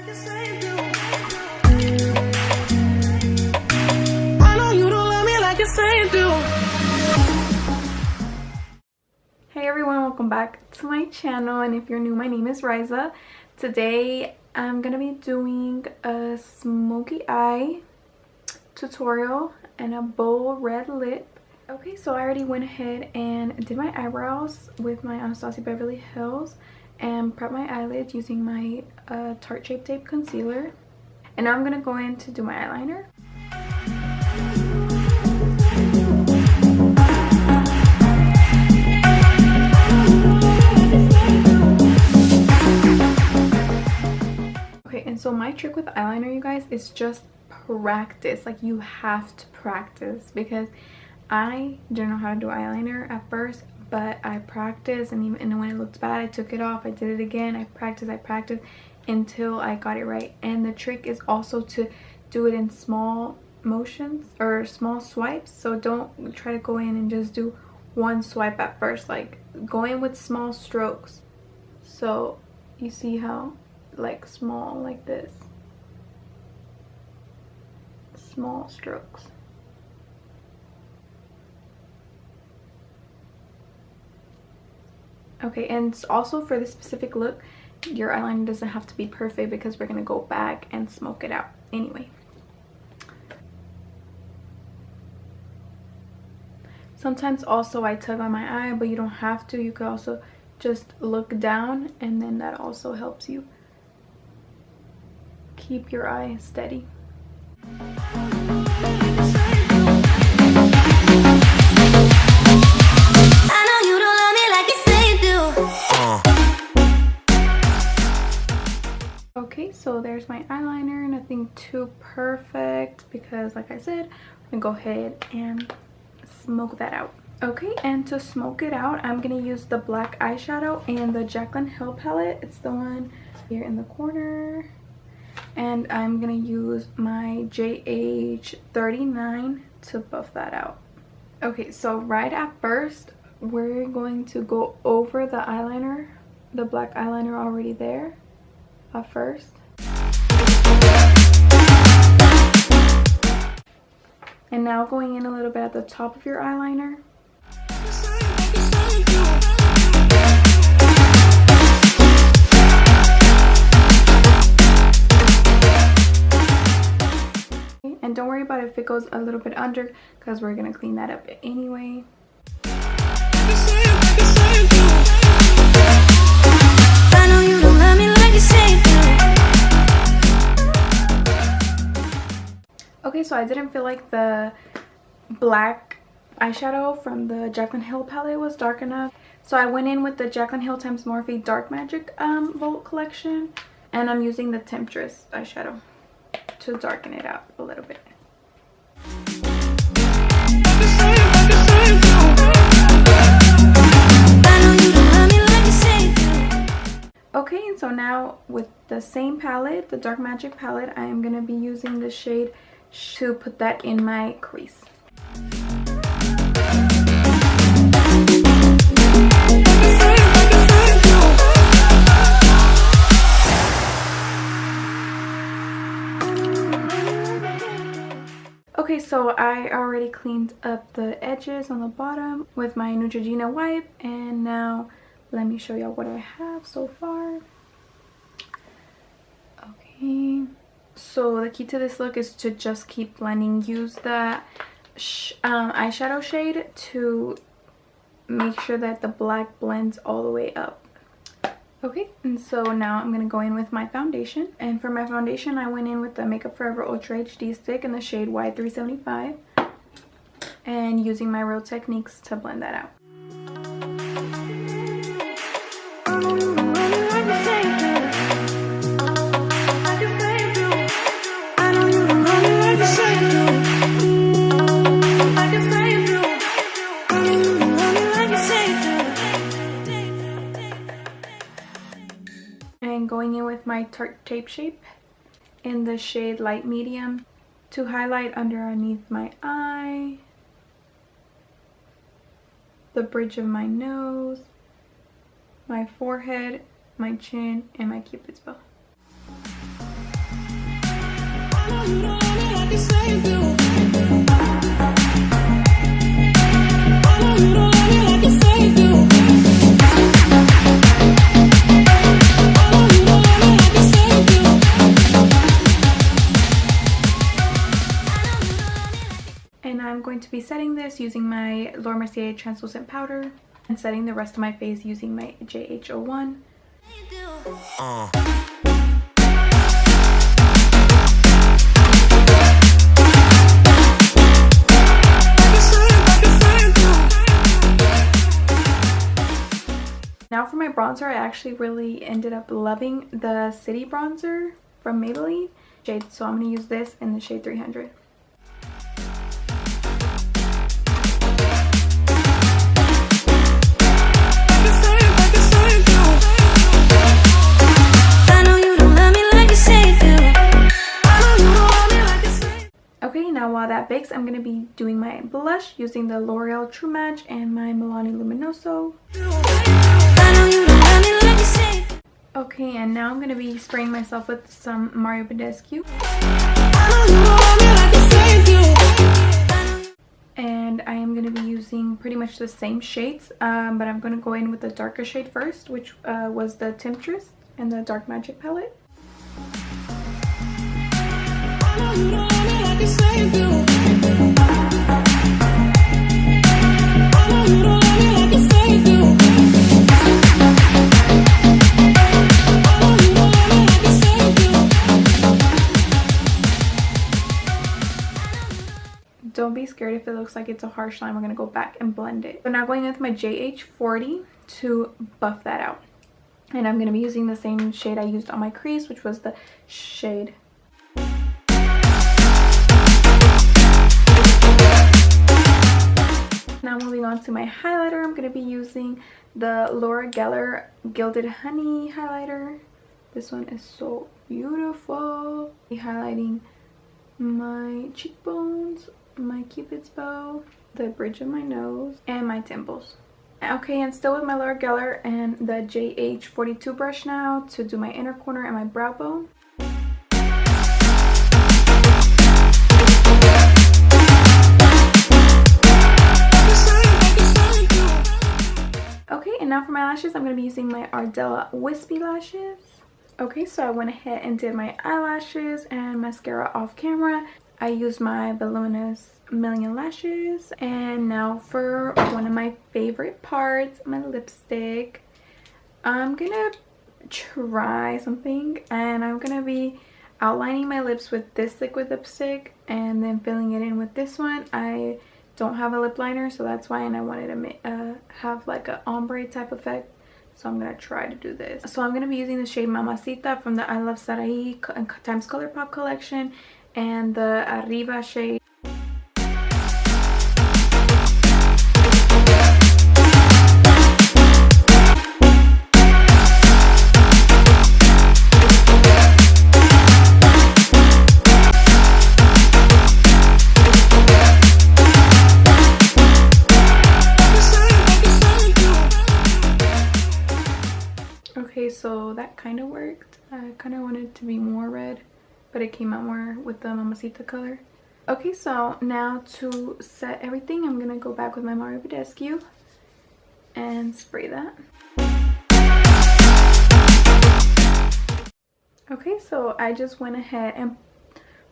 Hey everyone, welcome back to my channel, and if you're new, my name is Raiza. Today I'm gonna be doing a smoky eye tutorial and a bold red lip. Okay, so I already went ahead and did my eyebrows with my Anastasia Beverly Hills and prepped my eyelids using my Tarte Shape Tape concealer. And now I'm gonna go in to do my eyeliner. Okay, and so my trick with eyeliner, you guys, is just practice. Like, you have to practice, because I didn't know how to do eyeliner at first, but I practiced, and even when it looked bad, I took it off, I did it again, I practiced until I got it right. And the trick is also to do it in small motions or small swipes. So don't try to go in and just do one swipe at first. Like, go in with small strokes. So you see how, like, small, like this, small strokes. Okay, and also for this specific look, your eyeliner doesn't have to be perfect, because we're gonna go back and smoke it out anyway. Sometimes also I tug on my eye, but you don't have to. You could also just look down, and then that also helps you keep your eye steady. Okay, so there's my eyeliner. Nothing too perfect, because like I said, I'm gonna go ahead and smoke that out. Okay, and to smoke it out, I'm gonna use the black eyeshadow and the Jaclyn Hill palette. It's the one here in the corner. And I'm gonna use my JH39 to buff that out. Okay, so right at first, we're going to go over the eyeliner, the black eyeliner already there at first. And now going in a little bit at the top of your eyeliner. And don't worry about if it goes a little bit under, because we're gonna clean that up anyway. Okay, so I didn't feel like the black eyeshadow from the Jaclyn Hill palette was dark enough, so I went in with the Jaclyn Hill x Morphe Dark Magic Volt collection, and I'm using the Temptress eyeshadow to darken it out a little bit. Okay, and so now with the same palette, the Dark Magic palette, I am going to be using the shade to put that in my crease. Okay, so I already cleaned up the edges on the bottom with my Neutrogena wipe, and now let me show y'all what I have so far. Okay, so the key to this look is to just keep blending. Use the eyeshadow shade to make sure that the black blends all the way up. Okay, and so now I'm going to go in with my foundation. And for my foundation, I went in with the Makeup Forever Ultra HD stick in the shade Y375. And using my Real Techniques to blend that out. And going in with my Tarte Shape in the shade Light Medium to highlight underneath my eye, the bridge of my nose, my forehead, my chin, and my cupid's bow. And I'm going to be setting this using my Laura Mercier translucent powder and setting the rest of my face using my JH01. Now for my bronzer, I actually really ended up loving the City bronzer from Maybelline shade, so I'm going to use this in the shade 300. Okay, now while that bakes, I'm going to be doing my blush using the L'Oreal True Match and my Milani Luminoso. Okay, and now I'm going to be spraying myself with some Mario Badescu. And I am going to be using pretty much the same shades, but I'm going to go in with the darker shade first, which was the Temptress and the Dark Magic palette. Don't be scared if it looks like it's a harsh line. We're going to go back and blend it. So now going in with my JH40 to buff that out. And I'm going to be using the same shade I used on my crease, which was the shade. Now moving on to my highlighter, I'm going to be using the Laura Geller Gilded Honey highlighter. This one is so beautiful. Highlighting my cheekbones, my cupid's bow, the bridge of my nose, and my temples. Okay, and still with my Laura Geller and the JH42 brush now to do my inner corner and my brow bone. Okay, and now for my lashes, I'm going to be using my Ardella Wispy lashes. Okay, so I went ahead and did my eyelashes and mascara off camera. I used my Voluminous Million Lashes. And now for one of my favorite parts, my lipstick. I'm gonna try something, and I'm gonna be outlining my lips with this liquid lipstick and then filling it in with this one. I don't have a lip liner, so that's why, and I wanted to have like an ombre type effect. So I'm going to try to do this. So I'm going to be using the shade Mamacita from the I Love Sarai Times Colourpop collection and the Arriba shade. Okay, so that kind of worked. I kind of wanted it to be more red, but it came out more with the Mamacita color. Okay, so now to set everything, I'm gonna go back with my Mario Badescu and spray that. Okay, so I just went ahead and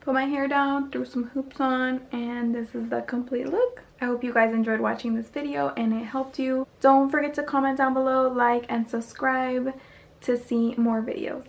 put my hair down, threw some hoops on, and this is the complete look. I hope you guys enjoyed watching this video and it helped you. Don't forget to comment down below, like, and subscribe to see more videos.